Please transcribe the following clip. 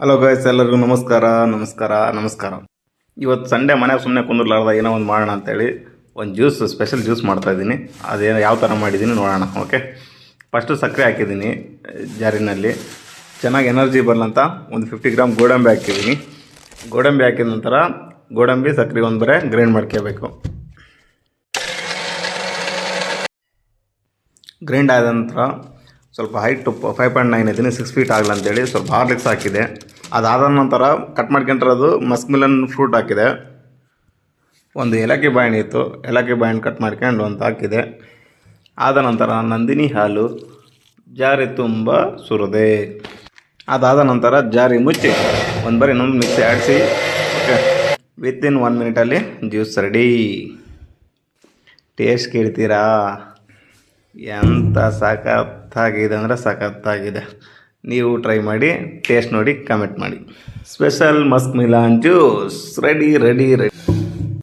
Hello guys, ಎಲ್ಲರಿಗೂ ನಮಸ್ಕಾರ ನಮಸ್ಕಾರ ನಮಸ್ಕಾರ. ಇವತ್ತು ಸಂಡೇ ಮನೆ ಸುಮ್ಮನೆ ಕುಂದಿರ್ಲಾರ್ದ ಏನೋ ಒಂದು ಮಾಡೋಣ ಅಂತೇಳಿ ಒಂದು ಸ್ಪೆಷಲ್ ಜ್ಯೂಸ್ ಮಾಡ್ತಾಯಿದ್ದೀನಿ. ಅದೇನು ಯಾವ ಥರ ಮಾಡಿದ್ದೀನಿ ನೋಡೋಣ. ಓಕೆ, ಫಸ್ಟು ಸಕ್ಕರೆ ಹಾಕಿದ್ದೀನಿ ಜಾರಿನಲ್ಲಿ. ಚೆನ್ನಾಗಿ ಎನರ್ಜಿ ಬರಲಂತ ಒಂದು 50 ಗ್ರಾಮ್ ಗೋಡಂಬಿ ಹಾಕಿದ್ದೀನಿ. ಗೋಡಂಬಿ ಹಾಕಿದ ನಂತರ ಗೋಡಂಬಿ ಸಕ್ಕರೆ ಒಂದು ಬರೀ ಗ್ರೈಂಡ್ ಮಾಡ್ಕೋಬೇಕು. ಗ್ರೈಂಡ್ ಆದ ನಂತರ ಸ್ವಲ್ಪ ಹೈಟ್ 5.9 ಇದ್ದೀನಿ, 6 ಫೀಟ್ ಆಗಲ್ಲ ಅಂತೇಳಿ ಸ್ವಲ್ಪ ಹಾರ್ಲಿಕ್ಸ್ ಹಾಕಿದೆ. ಅದಾದ ನಂತರ ಕಟ್ ಮಾಡ್ಕೊಂಡಿರೋದು ಮಸ್ಕ್ ಮಿಲನ್ ಫ್ರೂಟ್ ಹಾಕಿದೆ. ಒಂದು ಏಲಕ್ಕಿ ಬಾಳೆಹಣ್ಣು ಇತ್ತು, ಏಲಕ್ಕಿ ಬಾಳೆಹಣ್ಣು ಕಟ್ ಮಾಡ್ಕೊಂಡು ಒಂದು ಹಾಕಿದೆ. ಆದ ನಂತರ ನಂದಿನಿ ಹಾಲು ಜಾರಿ ತುಂಬ ಸುರಿದೆ. ಅದಾದ ನಂತರ ಜಾರಿ ಮುಚ್ಚಿ ಒಂದು ಬರೀ ಇನ್ನೊಂದು ಮಿಕ್ಸಿ ಆಡಿಸಿ. ಓಕೆ, ವಿತಿನ್ 1 ಮಿನಿಟಲ್ಲಿ ಜ್ಯೂಸ್ ರೆಡಿ. ಟೇಸ್ಟ್ ಕೇಳ್ತೀರಾ? ಎಂಥ ಸಖತ್ತಾಗಿದೆ ಅಂದರೆ ಸಖತ್ತಾಗಿದೆ. ನೀವು ಟ್ರೈ ಮಾಡಿ, ಟೇಸ್ಟ್ ನೋಡಿ, ಕಮೆಂಟ್ ಮಾಡಿ. Special Musk Milan juice ready.